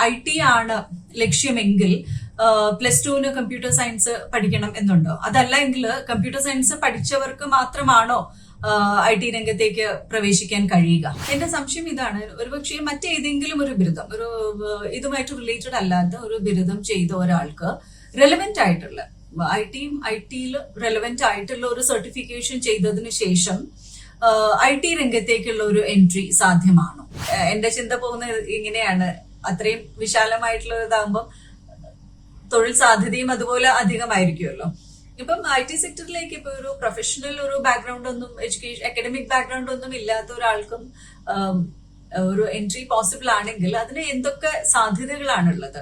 IT ആണ് ലക്ഷ്യമെങ്കിൽ +2 computer science പഠിക്കണം എന്നുണ്ടോ? അതല്ല എങ്കിൽ കമ്പ്യൂട്ടർ സയൻസ് പഠിച്ചവർക്ക് മാത്രമാണോ IT രംഗത്തേക്ക് പ്രവേശിക്കാൻ കഴിയുക? എന്റെ സംശയം ഇതാണ്, ഒരുപക്ഷെ മറ്റേതെങ്കിലും ഒരു ബിരുദം, ഒരു ഇതുമായിട്ട് റിലേറ്റഡ് അല്ലാത്ത ഒരു ബിരുദം ചെയ്ത ഒരാൾക്ക് റെലവെന്റ് ആയിട്ടുള്ള ഐടിയിൽ റെലവെന്റ് ആയിട്ടുള്ള ഒരു സർട്ടിഫിക്കേഷൻ ചെയ്തതിന് ശേഷം IT രംഗത്തേക്കുള്ള ഒരു എൻട്രി സാധ്യമാണോ? എന്റെ ചിന്ത പോകുന്നത് ഇങ്ങനെയാണ്, അത്രയും വിശാലമായിട്ടുള്ള ഇതാകുമ്പോൾ തൊഴിൽ സാധ്യതയും അതുപോലെ അധികമായിരിക്കുമല്ലോ. ഇപ്പം IT സെക്ടറിലേക്ക് ഇപ്പൊ ഒരു പ്രൊഫഷണൽ ഒരു ബാക്ക്ഗ്രൗണ്ട് ഒന്നും, എഡ്യൂക്കേഷൻ അക്കാഡമിക് ബാക്ക്ഗ്രൗണ്ട് ഒന്നും ഇല്ലാത്ത ഒരാൾക്കും ഒരു എൻട്രി പോസിബിൾ ആണെങ്കിൽ അതിന് എന്തൊക്കെ സാധ്യതകളാണുള്ളത്?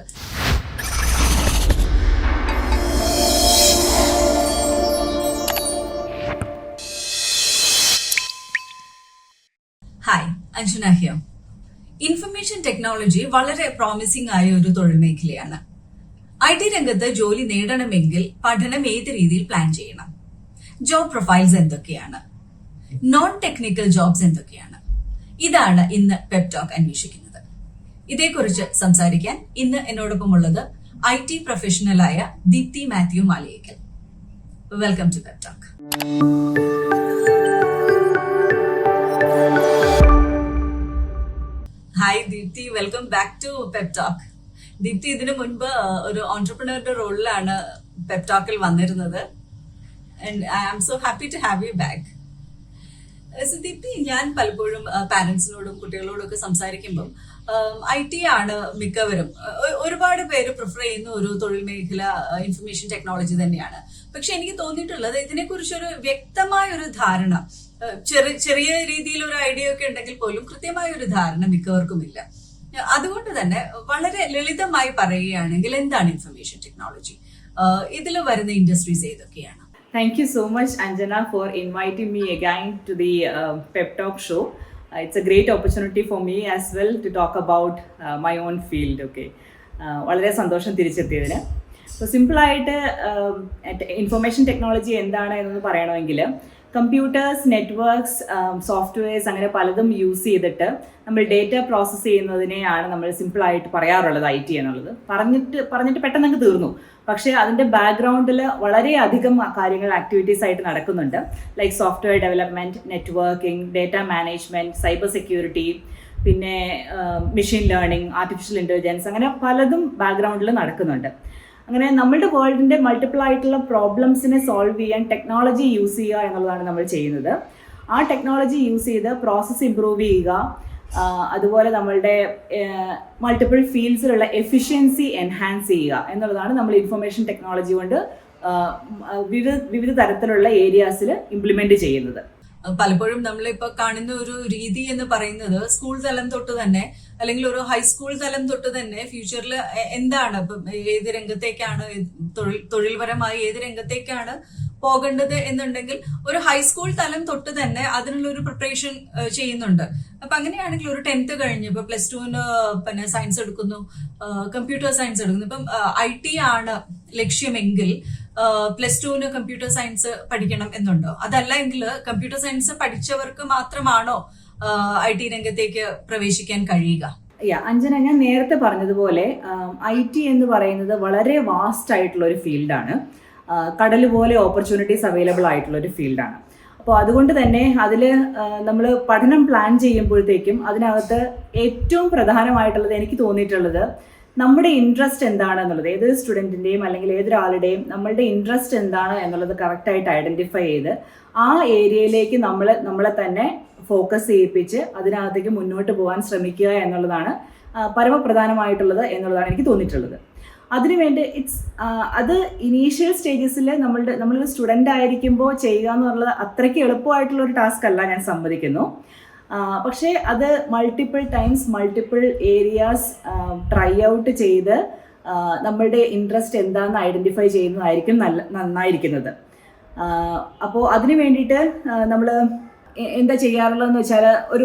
Hi, Anjana here. Information technology വളരെ പ്രോമിസിംഗ് ആയ ഒരു തൊഴിൽ മേഖലയാണ്. IT രംഗത്ത് ജോലി നേടണമെങ്കിൽ പഠനം ഏത് രീതിയിൽ പ്ലാൻ ചെയ്യണം? ജോബ് പ്രൊഫൈൽസ് എന്തൊക്കെയാണ്? നോൺ ടെക്നിക്കൽ ജോബ്സ് എന്തൊക്കെയാണ്? ഇതാണ് ഇന്ന് പെപ് ടോക്ക് അന്വേഷിക്കുന്നത്. ഇതേക്കുറിച്ച് സംസാരിക്കാൻ ഇന്ന് എന്നോടൊപ്പമുള്ളത് IT പ്രൊഫഷണലായ Deepthi Mathew Maliyekkal. Welcome to pep talk. Hi Deepthi, welcome back to pep talk. Deepthi ഇതിനു മുൻപ് ഒരു ഓൺട്രപ്രണറുടെ റോളിലാണ് പെപ് ടോക്കിൽ വന്നിരുന്നത്. And I am so happy to have you back. Deepthi, ഞാൻ പലപ്പോഴും പാരന്റ്സിനോടും കുട്ടികളോടും ഒക്കെ സംസാരിക്കുമ്പം IT ആണ് മിക്കവരും, ഒരുപാട് പേര് പ്രിഫർ ചെയ്യുന്ന ഒരു തൊഴിൽ മേഖല ഇൻഫർമേഷൻ ടെക്നോളജി തന്നെയാണ്. പക്ഷെ എനിക്ക് തോന്നിയിട്ടുള്ളത് ഇതിനെക്കുറിച്ചൊരു വ്യക്തമായ ഒരു ധാരണ, ചെറിയ രീതിയിൽ ഒരു ഐഡിയ ഒക്കെ ഉണ്ടെങ്കിൽ പോലും കൃത്യമായ ഒരു ധാരണ മിക്കവർക്കും ഇല്ല. അതുകൊണ്ട് തന്നെ വളരെ ലളിതമായി പറയുകയാണെങ്കിൽ എന്താണ് ഇൻഫർമേഷൻ ടെക്നോളജി? ഇതിൽ വരുന്ന ഇൻഡസ്ട്രീസ് ഏതൊക്കെയാണ്? Thank you so much, Anjana, for inviting me again to the Pep Talk show. It's a great opportunity for me as well to talk about my own field. Okay, വളരെ സന്തോഷം തിരിച്ചെത്തിയതിന്. So സിമ്പിളായിട്ട് information technology എന്താണ് എന്നൊന്ന് പറയണമെങ്കിൽ, computers, networks, softwares അങ്ങനെ പലതും use ചെയ്തിട്ട് നമ്മൾ ഡേറ്റ പ്രോസസ്സ് ചെയ്യുന്നതിനെയാണ് നമ്മൾ സിമ്പിളായിട്ട് പറയാറുള്ളത് IT എന്നുള്ളത്. പറഞ്ഞിട്ട് പെട്ടെന്ന് അങ്ങ് തീർന്നു. പക്ഷേ അതിൻ്റെ ബാക്ക്ഗ്രൗണ്ടിൽ വളരെയധികം കാര്യങ്ങൾ ആക്ടിവിറ്റീസ് ആയിട്ട് നടക്കുന്നുണ്ട്. Like software development, networking, data management, cyber security, പിന്നെ മെഷീൻ ലേണിംഗ്, ആർട്ടിഫിഷ്യൽ ഇൻ്റലിജൻസ്, അങ്ങനെ പലതും ബാക്ക്ഗ്രൗണ്ടിൽ നടക്കുന്നുണ്ട്. അങ്ങനെ നമ്മളുടെ വേൾഡിൻ്റെ മൾട്ടിപ്പിൾ ആയിട്ടുള്ള പ്രോബ്ലംസിനെ സോൾവ് ചെയ്യാൻ ടെക്നോളജി യൂസ് ചെയ്യുക എന്നുള്ളതാണ് നമ്മൾ ചെയ്യുന്നത്. ആ ടെക്നോളജി യൂസ് ചെയ്ത് പ്രോസസ്സ് ഇമ്പ്രൂവ് ചെയ്യുക, അതുപോലെ നമ്മളുടെ മൾട്ടിപ്പിൾ ഫീൽഡ്സിലുള്ള എഫിഷ്യൻസി എൻഹാൻസ് ചെയ്യുക എന്നുള്ളതാണ് നമ്മൾ ഇൻഫർമേഷൻ ടെക്നോളജി കൊണ്ട് വിവിധ തരത്തിലുള്ള ഏരിയാസിൽ ഇംപ്ലിമെന്റ് ചെയ്യുന്നത്. പലപ്പോഴും നമ്മളിപ്പോ കാണുന്ന ഒരു രീതി എന്ന് പറയുന്നത് സ്കൂൾ തലം തൊട്ട് തന്നെ, അല്ലെങ്കിൽ ഒരു ഹൈസ്കൂൾ തലം തൊട്ട് തന്നെ ഫ്യൂച്ചറിൽ എന്താണ് ഇപ്പം ഏത് രംഗത്തേക്കാണ് തൊഴിൽപരമായി ഏത് രംഗത്തേക്കാണ് പോകേണ്ടത് എന്നുണ്ടെങ്കിൽ ഒരു ഹൈസ്കൂൾ തലം തൊട്ട് തന്നെ അതിനുള്ള ഒരു പ്രിപ്പറേഷൻ ചെയ്യുന്നുണ്ട്. അപ്പൊ അങ്ങനെയാണെങ്കിൽ ഒരു 10th കഴിഞ്ഞ് ഇപ്പൊ +2 പിന്നെ സയൻസ് എടുക്കുന്നു, കമ്പ്യൂട്ടർ സയൻസ് എടുക്കുന്നു. ഇപ്പം IT ആണ് ലക്ഷ്യമെങ്കിൽ +2 കമ്പ്യൂട്ടർ സയൻസ് പഠിക്കണം എന്നുണ്ടോ? അതല്ല എങ്കിൽ കമ്പ്യൂട്ടർ സയൻസ് പഠിച്ചവർക്ക് മാത്രമാണോ IT രംഗത്തേക്ക് പ്രവേശിക്കാൻ കഴിയുക? അഞ്ജന, ഞാൻ നേരത്തെ പറഞ്ഞതുപോലെ IT എന്ന് പറയുന്നത് വളരെ വാസ്റ്റ് ആയിട്ടുള്ള ഒരു ഫീൽഡാണ്. കടൽ പോലെ ഓപ്പർച്യൂണിറ്റീസ് അവൈലബിൾ ആയിട്ടുള്ള ഒരു ഫീൽഡാണ്. അപ്പോൾ അതുകൊണ്ട് തന്നെ അതിൽ നമ്മൾ പഠനം പ്ലാൻ ചെയ്യുമ്പോഴത്തേക്കും അതിനകത്ത് ഏറ്റവും പ്രധാനമായിട്ടുള്ളത് എനിക്ക് തോന്നിയിട്ടുള്ളത് നമ്മുടെ ഇൻട്രസ്റ്റ് എന്താണ് എന്നുള്ളത്, ഏതൊരു സ്റ്റുഡൻറ്റിൻ്റെയും അല്ലെങ്കിൽ ഏതൊരാളുടെയും നമ്മളുടെ ഇൻട്രസ്റ്റ് എന്താണ് എന്നുള്ളത് കറക്റ്റായിട്ട് ഐഡൻറ്റിഫൈ ചെയ്ത് ആ ഏരിയയിലേക്ക് നമ്മളെ തന്നെ ഫോക്കസ് ചെയ്യിപ്പിച്ച് അതിനകത്തേക്ക് മുന്നോട്ട് പോകാൻ ശ്രമിക്കുക എന്നുള്ളതാണ് പരമപ്രധാനമായിട്ടുള്ളത് എന്നുള്ളതാണ് എനിക്ക് തോന്നിയിട്ടുള്ളത്. അതിനുവേണ്ടി അത് ഇനീഷ്യൽ സ്റ്റേജസിൽ നമ്മളൊരു സ്റ്റുഡൻ്റ് ആയിരിക്കുമ്പോൾ ചെയ്യുക എന്നുള്ളത് അത്രയ്ക്ക് എളുപ്പമായിട്ടുള്ള ഒരു ടാസ്ക് അല്ല, ഞാൻ സമ്മതിക്കുന്നു. പക്ഷേ അത് multiple times multiple areas try out ചെയ്ത് നമ്മളുടെ ഇൻട്രസ്റ്റ് എന്താണെന്ന് ഐഡൻറ്റിഫൈ ചെയ്യുന്നതായിരിക്കും നന്നായിരിക്കുന്നത്. അപ്പോൾ അതിന് വേണ്ടിയിട്ട് നമ്മൾ എന്താ ചെയ്യാറുള്ളതെന്ന് വെച്ചാൽ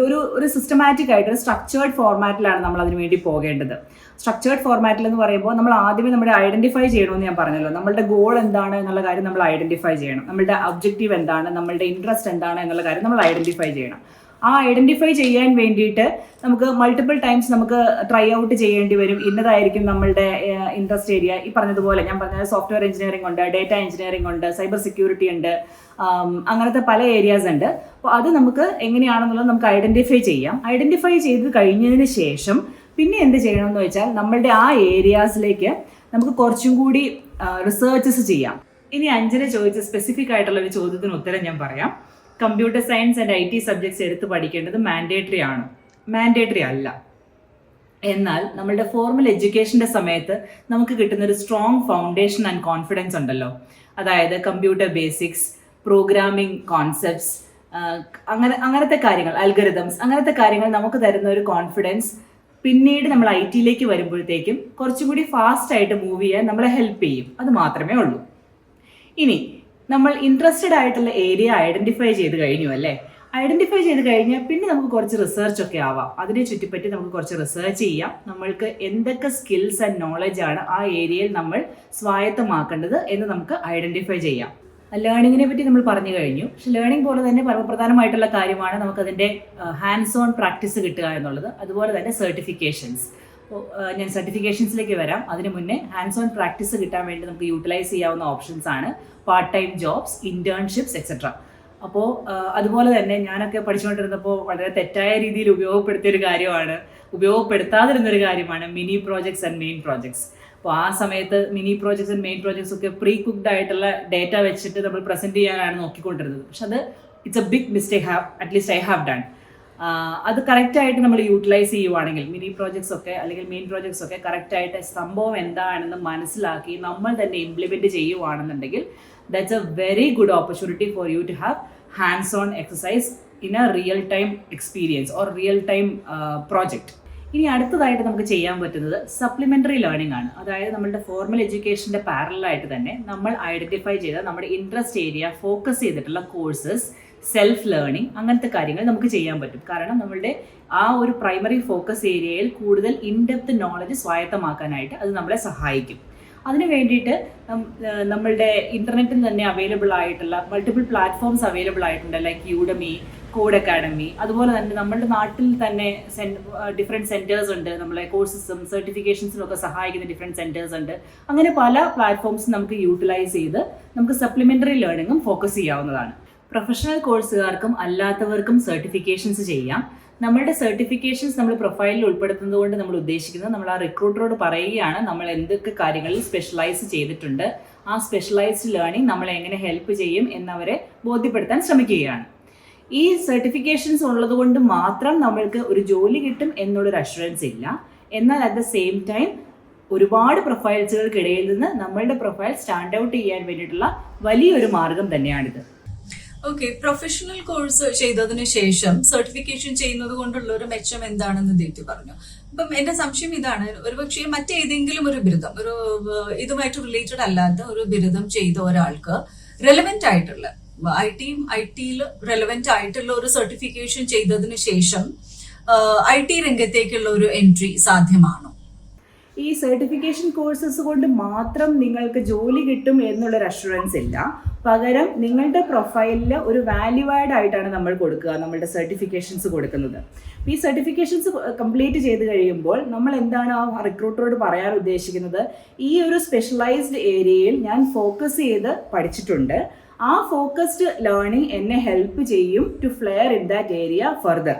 ഒരു സിസ്റ്റമാറ്റിക് ആയിട്ട് ഒരു സ്ട്രക്ചേർഡ് ഫോർമാറ്റിലാണ് നമ്മൾ അതിന് വേണ്ടി പോകേണ്ടത്. സ്ട്രക്ചേർഡ് ഫോർമാറ്റിൽ എന്ന് പറയുമ്പോൾ നമ്മൾ ആദ്യമേ നമ്മുടെ ഐഡൻറ്റിഫൈ ചെയ്യണമെന്ന് ഞാൻ പറഞ്ഞല്ലോ. നമ്മളുടെ ഗോൾ എന്താണ് എന്നുള്ള കാര്യം നമ്മൾ ഐഡൻറ്റിഫൈ ചെയ്യണം. നമ്മളുടെ ഒബ്ജക്റ്റീവ് എന്താണ്, നമ്മളുടെ ഇൻട്രസ്റ്റ് എന്താണ് എന്നുള്ള കാര്യം നമ്മൾ ഐഡൻറ്റിഫൈ ചെയ്യണം. ആ ഐഡന്റിഫൈ ചെയ്യാൻ വേണ്ടിയിട്ട് നമുക്ക് മൾട്ടിപ്പിൾ ടൈംസ് നമുക്ക് ട്രൈ ഔട്ട് ചെയ്യേണ്ടി വരും. ഇന്നതായിരിക്കും നമ്മളുടെ ഇൻട്രസ്റ്റ് ഏരിയ. ഈ പറഞ്ഞതുപോലെ ഞാൻ പറഞ്ഞത് സോഫ്റ്റ്വെയർ എഞ്ചിനീയറിംഗ് ഉണ്ട്, ഡേറ്റ എഞ്ചിനീയറിംഗ് ഉണ്ട്, സൈബർ സെക്യൂരിറ്റി ഉണ്ട്, അങ്ങനത്തെ പല ഏരിയാസ് ഉണ്ട്. അപ്പോൾ അത് നമുക്ക് എങ്ങനെയാണെന്നുള്ളത് നമുക്ക് ഐഡന്റിഫൈ ചെയ്യാം. ഐഡന്റിഫൈ ചെയ്ത് കഴിഞ്ഞതിന് ശേഷം പിന്നെ എന്ത് ചെയ്യണമെന്ന് വെച്ചാൽ നമ്മളുടെ ആ ഏരിയാസിലേക്ക് നമുക്ക് കുറച്ചും കൂടി റിസർച്ചസ് ചെയ്യാം. ഇനി അഞ്ജന ചോദിച്ച സ്പെസിഫിക് ആയിട്ടുള്ള ഒരു ചോദ്യത്തിന് ഉത്തരം ഞാൻ പറയാം. Computer science and IT subjects എടുത്ത് പഠിക്കേണ്ടത് മാൻഡേറ്ററി ആണ്? മാൻഡേറ്ററി അല്ല. എന്നാൽ നമ്മളുടെ ഫോർമൽ എഡ്യൂക്കേഷൻ്റെ സമയത്ത് നമുക്ക് കിട്ടുന്ന ഒരു സ്ട്രോങ് ഫൗണ്ടേഷൻ ആൻഡ് കോൺഫിഡൻസ് ഉണ്ടല്ലോ. അതായത് കമ്പ്യൂട്ടർ ബേസിക്സ്, പ്രോഗ്രാമിംഗ് കോൺസെപ്റ്റ്സ്, അങ്ങനത്തെ കാര്യങ്ങൾ, അൽഗരിതംസ്, അങ്ങനത്തെ കാര്യങ്ങൾ നമുക്ക് തരുന്ന ഒരു കോൺഫിഡൻസ് പിന്നീട് നമ്മൾ IT വരുമ്പോഴത്തേക്കും കുറച്ചും കൂടി ഫാസ്റ്റ് ആയിട്ട് മൂവ് ചെയ്യാൻ നമ്മളെ ഹെൽപ്പ് ചെയ്യും. അത് മാത്രമേ ഉള്ളൂ. ഇനി നമ്മൾ ഇൻട്രസ്റ്റഡ് ആയിട്ടുള്ള ഏരിയ ഐഡന്റിഫൈ ചെയ്ത് കഴിഞ്ഞു അല്ലേ? ഐഡന്റിഫൈ ചെയ്ത് കഴിഞ്ഞാൽ പിന്നെ നമുക്ക് കുറച്ച് റിസർച്ച് ഒക്കെ ആവാം. അതിനെ ചുറ്റിപ്പറ്റി നമുക്ക് കുറച്ച് റിസർച്ച് ചെയ്യാം. നമ്മൾക്ക് എന്തൊക്കെ സ്കിൽസ് ആൻഡ് നോളജ് ആണ് ആ ഏരിയയിൽ നമ്മൾ സ്വായത്തമാക്കേണ്ടത് എന്ന് നമുക്ക് ഐഡന്റിഫൈ ചെയ്യാം. ലേണിങ്ങിനെ പറ്റി നമ്മൾ പറഞ്ഞു കഴിഞ്ഞു. പക്ഷെ ലേണിംഗ് പോലെ തന്നെ പരമപ്രധാനമായിട്ടുള്ള കാര്യമാണ് നമുക്കതിൻ്റെ ഹാൻഡ്സ് ഓൺ പ്രാക്ടീസ് കിട്ടുക എന്നുള്ളത്. അതുപോലെ തന്നെ സർട്ടിഫിക്കേഷൻസ്. ഞാൻ സർട്ടിഫിക്കേഷൻസിലേക്ക് വരാം. അതിന് മുന്നേ ഹാൻഡ്സ് ഓൺ പ്രാക്ടീസ് കിട്ടാൻ വേണ്ടി നമുക്ക് യൂട്ടിലൈസ് ചെയ്യാവുന്ന ഓപ്ഷൻസ് ആണ് part time jobs, internships etcetera. അപ്പോൾ അതുപോലെ തന്നെ ഞാനൊക്കെ പഠിച്ചുകൊണ്ടിരുന്നപ്പോൾ വളരെ തെറ്റായ രീതിയിൽ ഉപയോഗപ്പെടുത്താതിരുന്നൊരു കാര്യമാണ് mini projects and main projects. അപ്പോൾ ആ സമയത്ത് mini projects and main projects ഒക്കെ പ്രീ കുക്ക്ഡ് ആയിട്ടുള്ള ഡേറ്റ വെച്ചിട്ട് നമ്മൾ പ്രസന്റ് ചെയ്യാനാണ് നോക്കിക്കൊണ്ടിരുന്നത്. പക്ഷെ അത് it's a big mistake at least I have done. അത് കറക്റ്റായിട്ട് നമ്മൾ യൂട്ടിലൈസ് ചെയ്യുവാണെങ്കിൽ മിനി പ്രോജക്ട്സ് ഒക്കെ അല്ലെങ്കിൽ മെയിൻ പ്രോജക്ട്സ് ഒക്കെ കറക്റ്റായിട്ട് സംഭവം എന്താണെന്ന് മനസ്സിലാക്കി നമ്മൾ തന്നെ ഇംപ്ലിമെൻറ്റ് ചെയ്യുവാണെന്നുണ്ടെങ്കിൽ that's a very good opportunity for you to have hands on exercise in a real time experience or real time project. ഇനി അടുത്തതായിട്ട് നമുക്ക് ചെയ്യാൻ പറ്റുന്നത് സപ്ലിമെൻ്ററി ലേണിംഗ് ആണ്. അതായത് നമ്മളുടെ ഫോർമൽ എഡ്യൂക്കേഷൻ്റെ പാരലായിട്ട് തന്നെ നമ്മൾ ഐഡൻറ്റിഫൈ ചെയ്ത നമ്മുടെ ഇൻട്രസ്റ്റ് ഏരിയ ഫോക്കസ് ചെയ്തിട്ടുള്ള കോഴ്സസ്, സെൽഫ് ലേണിംഗ്, അങ്ങനത്തെ കാര്യങ്ങൾ നമുക്ക് ചെയ്യാൻ പറ്റും. കാരണം നമ്മളുടെ ആ ഒരു പ്രൈമറി ഫോക്കസ് ഏരിയയിൽ കൂടുതൽ ഇൻഡെപ്ത് നോളജ് സ്വായത്തമാക്കാനായിട്ട് അത് നമ്മളെ സഹായിക്കും. അതിന് വേണ്ടിയിട്ട് നമ്മളുടെ ഇൻ്റർനെറ്റിൽ തന്നെ അവൈലബിൾ ആയിട്ടുള്ള മൾട്ടിപ്പിൾ പ്ലാറ്റ്ഫോംസ് അവൈലബിൾ ആയിട്ടുണ്ട്. ലൈക്ക് യൂഡമി, കോഡ് അക്കാഡമി, അതുപോലെ തന്നെ നമ്മളുടെ നാട്ടിൽ തന്നെ ഡിഫറെൻറ്റ് സെൻറ്റേഴ്സ് ഉണ്ട്. നമ്മളെ കോഴ്സസും സർട്ടിഫിക്കേഷൻസിനും ഒക്കെ സഹായിക്കുന്ന ഡിഫറെൻറ്റ് സെൻറ്റേഴ്സ് ഉണ്ട്. അങ്ങനെ പല പ്ലാറ്റ്ഫോംസും നമുക്ക് യൂട്ടിലൈസ് ചെയ്ത് നമുക്ക് സപ്ലിമെൻ്ററി ലേണിങ്ങും ഫോക്കസ് ചെയ്യാവുന്നതാണ്. പ്രൊഫഷണൽ കോഴ്സുകാർക്കും അല്ലാത്തവർക്കും സർട്ടിഫിക്കേഷൻസ് ചെയ്യാം. നമ്മളുടെ സർട്ടിഫിക്കേഷൻസ് നമ്മൾ പ്രൊഫൈലിൽ ഉൾപ്പെടുത്തുന്നത് കൊണ്ട് നമ്മൾ ഉദ്ദേശിക്കുന്നത് നമ്മൾ ആ റിക്രൂട്ടറോട് പറയുകയാണ് നമ്മൾ എന്തൊക്കെ കാര്യങ്ങളിൽ സ്പെഷ്യലൈസ് ചെയ്തിട്ടുണ്ട്, ആ സ്പെഷ്യലൈസ്ഡ് ലേണിംഗ് നമ്മളെ എങ്ങനെ ഹെൽപ്പ് ചെയ്യും എന്നവരെ ബോധ്യപ്പെടുത്താൻ ശ്രമിക്കുകയാണ്. ഈ സർട്ടിഫിക്കേഷൻസ് ഉള്ളത് കൊണ്ട് മാത്രം നമ്മൾക്ക് ഒരു ജോലി കിട്ടും എന്നുള്ളൊരു അഷുറൻസ് ഇല്ല. എന്നാൽ അറ്റ് ദ സെയിം ടൈം ഒരുപാട് പ്രൊഫൈൽസുകൾക്കിടയിൽ നിന്ന് നമ്മളുടെ പ്രൊഫൈൽ സ്റ്റാൻഡ് ഔട്ട് ചെയ്യാൻ വേണ്ടിയിട്ടുള്ള വലിയൊരു മാർഗം തന്നെയാണിത്. ഓക്കെ, പ്രൊഫഷണൽ കോഴ്സ് ചെയ്തതിന് ശേഷം സർട്ടിഫിക്കേഷൻ ചെയ്യുന്നത് കൊണ്ടുള്ള ഒരു മെച്ചം എന്താണെന്ന് ദീപ്തി പറഞ്ഞു. അപ്പം എന്റെ സംശയം ഇതാണ്, ഒരുപക്ഷെ മറ്റേതെങ്കിലും ഒരു ബിരുദം, ഒരു ഇതുമായിട്ട് റിലേറ്റഡ് അല്ലാത്ത ഒരു ബിരുദം ചെയ്ത ഒരാൾക്ക് റെലവെന്റ് ആയിട്ടുള്ള ഐടിയിൽ റെലവെന്റ് ആയിട്ടുള്ള ഒരു സർട്ടിഫിക്കേഷൻ ചെയ്തതിന് ശേഷം IT രംഗത്തേക്കുള്ള ഒരു എൻട്രി സാധ്യമാണോ? ഈ സർട്ടിഫിക്കേഷൻ കോഴ്സസ് കൊണ്ട് മാത്രം നിങ്ങൾക്ക് ജോലി കിട്ടും എന്നുള്ളൊരു അഷുറൻസ് ഇല്ല. പകരം നിങ്ങളുടെ പ്രൊഫൈലിൽ ഒരു വാല്യൂ ആഡ് ആയിട്ടാണ് നമ്മൾ കൊടുക്കുക, നമ്മളുടെ സർട്ടിഫിക്കേഷൻസ് കൊടുക്കുന്നത്. ഈ സർട്ടിഫിക്കേഷൻസ് കംപ്ലീറ്റ് ചെയ്ത് കഴിയുമ്പോൾ നമ്മൾ എന്താണ് ആ റിക്രൂട്ടറോട് പറയാൻ ഉദ്ദേശിക്കുന്നത്, ഈ ഒരു സ്പെഷ്യലൈസ്ഡ് ഏരിയയിൽ ഞാൻ ഫോക്കസ് ചെയ്ത് പഠിച്ചിട്ടുണ്ട്, ആ ഫോക്കസ്ഡ് ലേണിംഗ് എന്നെ ഹെൽപ്പ് ചെയ്യും to flair in that area further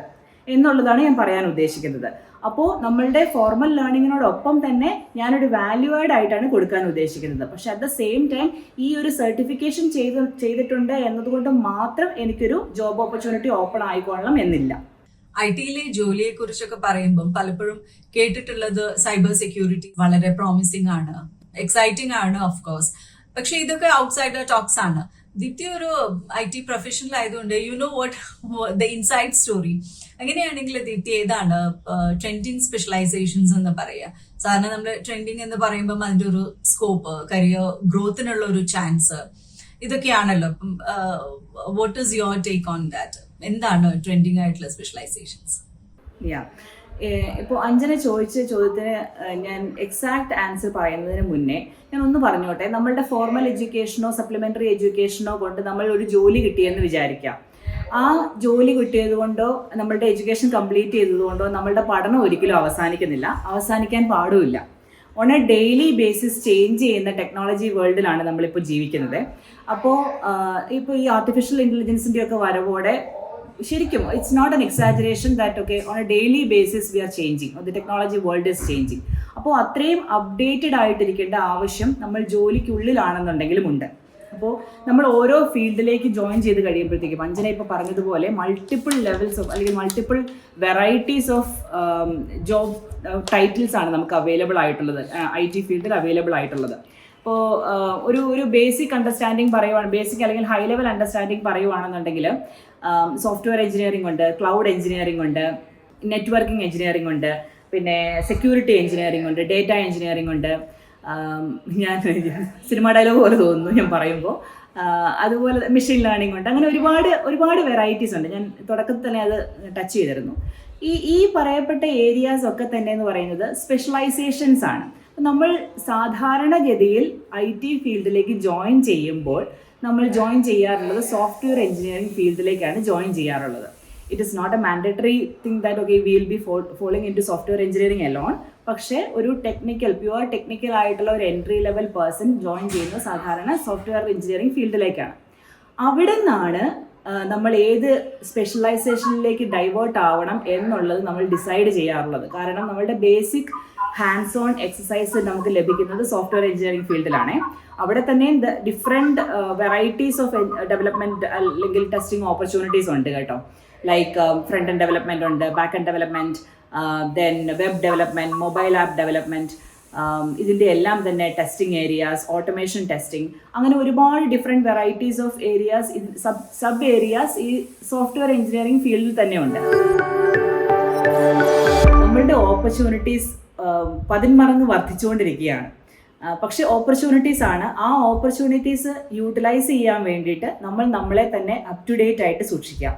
എന്നുള്ളതാണ് ഞാൻ പറയാൻ ഉദ്ദേശിക്കുന്നത്. അപ്പോൾ നമ്മളുടെ ഫോർമൽ ലേണിങ്ങിനോടൊപ്പം തന്നെ ഞാനൊരു വാല്യൂ ആഡ് ആയിട്ടാണ് കൊടുക്കാൻ ഉദ്ദേശിക്കുന്നത്. പക്ഷെ അറ്റ് ദ സെയിം ടൈം ഈ ഒരു സർട്ടിഫിക്കേഷൻ ചെയ്തിട്ടുണ്ട് എന്നതുകൊണ്ട് മാത്രം എനിക്കൊരു ജോബ് ഓപ്പർച്യൂണിറ്റി ഓപ്പൺ ആയിക്കൊള്ളണം എന്നില്ല. IT-യിലെ ജോലിയെ കുറിച്ചൊക്കെ പറയുമ്പം പലപ്പോഴും കേട്ടിട്ടുള്ളത് സൈബർ സെക്യൂരിറ്റി വളരെ പ്രോമിസിംഗ് ആണ്, എക്സൈറ്റിംഗ് ആണ് ഓഫ് കോഴ്സ്. പക്ഷെ ഇതൊക്കെ ഔട്ട്സൈഡർ ടോക്സ് ആണ്. ദീപ്തി ഒരു IT പ്രൊഫഷണൽ ആയതുകൊണ്ട് you know what the inside story. അങ്ങനെയാണെങ്കിൽ ദീപ്തി ഏതാണ് ട്രെൻഡിങ് സ്പെഷ്യലൈസേഷൻസ് എന്ന് പറയുക? സാധാരണ നമ്മൾ ട്രെൻഡിങ് എന്ന് പറയുമ്പം അതിന്റെ ഒരു സ്കോപ്പ്, കരിയർ ഗ്രോത്തിനുള്ള ഒരു ചാൻസ്, ഇതൊക്കെയാണല്ലോ. അപ്പം what is your take on that? എന്താണ് ട്രെൻഡിങ് ആയിട്ടുള്ള സ്പെഷ്യലൈസേഷൻസ്? ഇപ്പോൾ അഞ്ജന ചോദിച്ച ചോദ്യത്തിന് ഞാൻ എക്സാക്ട് ആൻസർ പറയുന്നതിന് മുന്നേ ഞാൻ ഒന്ന് പറഞ്ഞോട്ടെ. നമ്മളുടെ ഫോർമൽ എഡ്യൂക്കേഷനോ സപ്ലിമെൻ്ററി എഡ്യൂക്കേഷനോ കൊണ്ട് നമ്മൾ ഒരു ജോലി കിട്ടിയെന്ന് വിചാരിക്കാം. ആ ജോലി കിട്ടിയത് കൊണ്ടോ നമ്മളുടെ എഡ്യൂക്കേഷൻ കംപ്ലീറ്റ് ചെയ്തതുകൊണ്ടോ നമ്മളുടെ പഠനം ഒരിക്കലും അവസാനിക്കുന്നില്ല, അവസാനിക്കാൻ പാടുമില്ല. On a daily basis change ചെയ്യുന്ന ടെക്നോളജി വേൾഡിലാണ് നമ്മളിപ്പോൾ ജീവിക്കുന്നത്. അപ്പോൾ ഇപ്പോൾ ഈ ആർട്ടിഫിഷ്യൽ ഇൻ്റലിജൻസിൻ്റെ ഒക്കെ വരവോടെ ശരിക്കും it's not an exaggeration that okay on a daily basis we are changing, the technology world is changing. അപ്പോൾ അത്രയും അപ്ഡേറ്റഡ് ആയിട്ടിരിക്കേണ്ട ആവശ്യം നമ്മൾ ജോലിക്കുള്ളിലാണെന്നുണ്ടെങ്കിലും ഉണ്ട്. അപ്പോൾ നമ്മൾ ഓരോ ഫീൽഡിലേക്ക് ജോയിൻ ചെയ്ത് കഴിയുമ്പോഴത്തേക്കും അഞ്ജന ഇപ്പോൾ പറഞ്ഞതുപോലെ മൾട്ടിപ്പിൾ ലെവൽസ് ഓഫ് അല്ലെങ്കിൽ multiple varieties of job titles ആണ് നമുക്ക് അവൈലബിൾ ആയിട്ടുള്ളത്, IT ഫീൽഡിൽ അവൈലബിൾ ആയിട്ടുള്ളത്. ഇപ്പോൾ ഒരു ബേസിക് അണ്ടർസ്റ്റാൻഡിങ് പറയുവാണ്, ബേസിക് അല്ലെങ്കിൽ ഹൈ ലെവൽ അണ്ടർസ്റ്റാൻഡിങ് പറയുവാണെന്നുണ്ടെങ്കിൽ സോഫ്റ്റ്വെയർ എഞ്ചിനീയറിംഗ് ഉണ്ട്, ക്ലൗഡ് എഞ്ചിനീയറിംഗ് ഉണ്ട്, നെറ്റ്വർക്കിംഗ് എഞ്ചിനീയറിംഗ് ഉണ്ട്, പിന്നെ സെക്യൂരിറ്റി എഞ്ചിനീയറിംഗ് ഉണ്ട്, ഡേറ്റ എഞ്ചിനീയറിംഗ് ഉണ്ട്. ഞാൻ സിനിമ ഡയലോഗ് പോലെ തോന്നുന്നു ഞാൻ പറയുമ്പോൾ. അതുപോലെ മെഷീൻ ലേണിംഗ് ഉണ്ട്. അങ്ങനെ ഒരുപാട് വെറൈറ്റീസ് ഉണ്ട്. ഞാൻ തുടക്കത്തിൽ തന്നെ അത് ടച്ച് ചെയ്തിരുന്നു. ഈ പറയപ്പെട്ട ഏരിയാസ് ഒക്കെ തന്നെ എന്ന് പറയുന്നത് സ്പെഷ്യലൈസേഷൻസ് ആണ്. നമ്മൾ സാധാരണഗതിയിൽ IT ഫീൽഡിലേക്ക് ജോയിൻ ചെയ്യുമ്പോൾ നമ്മൾ ജോയിൻ ചെയ്യാറുള്ളത് സോഫ്റ്റ്വെയർ എഞ്ചിനീയറിംഗ് ഫീൽഡിലേക്കാണ് ജോയിൻ ചെയ്യാറുള്ളത്. It is not a mandatory thing that okay we will be following into software engineering alone. പക്ഷേ ഒരു പ്യുവർ ടെക്നിക്കൽ ആയിട്ടുള്ള ഒരു എൻട്രി ലെവൽ പേഴ്സൺ ജോയിൻ ചെയ്യുന്നത് സാധാരണ സോഫ്റ്റ്വെയർ എഞ്ചിനീയറിംഗ് ഫീൽഡിലേക്കാണ്. അവിടെ നിന്നാണ് നമ്മൾ ഏത് സ്പെഷ്യലൈസേഷനിലേക്ക് ഡൈവേർട്ട് ആവണം എന്നുള്ളത് നമ്മൾ ഡിസൈഡ് ചെയ്യാറുള്ളത്. കാരണം നമ്മളുടെ ബേസിക് ഹാൻഡ്സ് ഓൺ എക്സസൈസ് നമുക്ക് ലഭിക്കുന്നത് സോഫ്റ്റ്വെയർ എഞ്ചിനീയറിംഗ് ഫീൽഡിലാണ്. അവിടെ തന്നെ ഡിഫറെൻറ്റ് വെറൈറ്റീസ് ഓഫ് ഡെവലപ്മെൻറ്റ് അല്ലെങ്കിൽ ടെസ്റ്റിംഗ് ഓപ്പർച്യൂണിറ്റീസ് ഉണ്ട് കേട്ടോ. ലൈക്ക് ഫ്രണ്ട് എൻഡ് ഡെവലപ്മെൻറ്റ് ഉണ്ട്, back end development, then web development, mobile app development, ഇതിൻ്റെ എല്ലാം തന്നെ ടെസ്റ്റിംഗ് ഏരിയാസ്, ഓട്ടോമേഷൻ ടെസ്റ്റിംഗ്, അങ്ങനെ ഒരുപാട് different varieties of areas, sub areas ഈ സോഫ്റ്റ്വെയർ എഞ്ചിനീയറിംഗ് ഫീൽഡിൽ തന്നെ ഉണ്ട്. നമ്മളുടെ ഓപ്പർച്യൂണിറ്റീസ് 10 മടങ്ങ് വർദ്ധിച്ചുകൊണ്ടിരിക്കുകയാണ്. പക്ഷെ ഓപ്പർച്യൂണിറ്റീസ് ആണ്. ആ ഓപ്പർച്യൂണിറ്റീസ് യൂട്ടിലൈസ് ചെയ്യാൻ വേണ്ടിയിട്ട് നമ്മളെ തന്നെ അപ് ടു ഡേറ്റ് ആയിട്ട് സൂക്ഷിക്കാം.